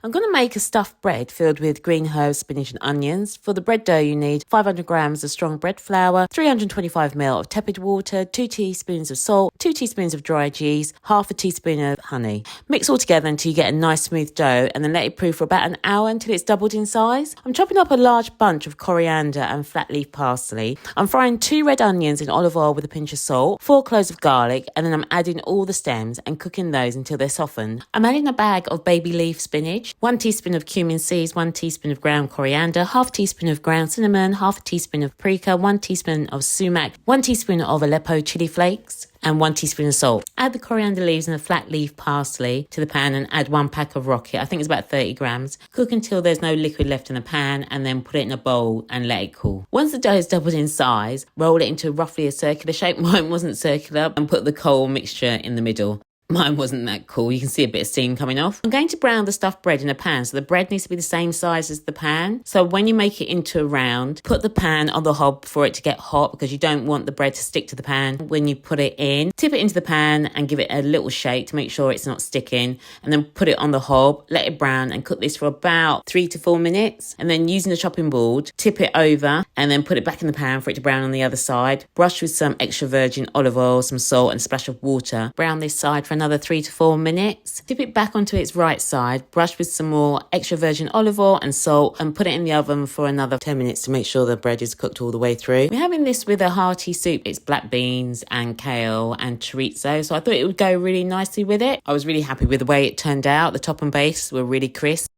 I'm going to make a stuffed bread filled with green herbs, spinach and onions. For the bread dough you need 500 grams of strong bread flour, 325 ml of tepid water, 2 teaspoons of salt, 2 teaspoons of dried yeast, half a teaspoon of honey. Mix all together until you get a nice smooth dough and then let it proof for about an hour until it's doubled in size. I'm chopping up a large bunch of coriander and flat leaf parsley. I'm frying 2 red onions in olive oil with a pinch of salt, 4 cloves of garlic, and then I'm adding all the stems and cooking those until they're softened. I'm adding a bag of baby leaf spinach, 1 teaspoon of cumin seeds, 1 teaspoon of ground coriander, half teaspoon of ground cinnamon, half a teaspoon of paprika, 1 teaspoon of sumac, 1 teaspoon of Aleppo chili flakes, and 1 teaspoon of salt. Add the coriander leaves and the flat leaf parsley to the pan and add 1 pack of rocket. I think it's about 30 grams. Cook until there's no liquid left in the pan and then put it in a bowl and let it cool. Once the dough is doubled in size, roll it into roughly a circular shape. Mine wasn't circular, and put the coal mixture in the middle. Mine wasn't that cool. You can see a bit of steam coming off. I'm going to brown the stuffed bread in a pan, so the bread needs to be the same size as the pan. So when you make it into a round, put the pan on the hob for it to get hot because you don't want the bread to stick to the pan when you put it in. Tip it into the pan and give it a little shake to make sure it's not sticking, and then put it on the hob, let it brown and cook this for about 3 to 4 minutes. And then using the chopping board, tip it over and then put it back in the pan for it to brown on the other side. Brush with some extra virgin olive oil, some salt and a splash of water. Brown this side for another 3 to 4 minutes. Tip it back onto its right side, brush with some more extra virgin olive oil and salt, and put it in the oven for another 10 minutes to make sure the bread is cooked all the way through. We're having this with a hearty soup. It's black beans and kale and chorizo, so I thought it would go really nicely with it. I was really happy with the way it turned out. The top and base were really crisp.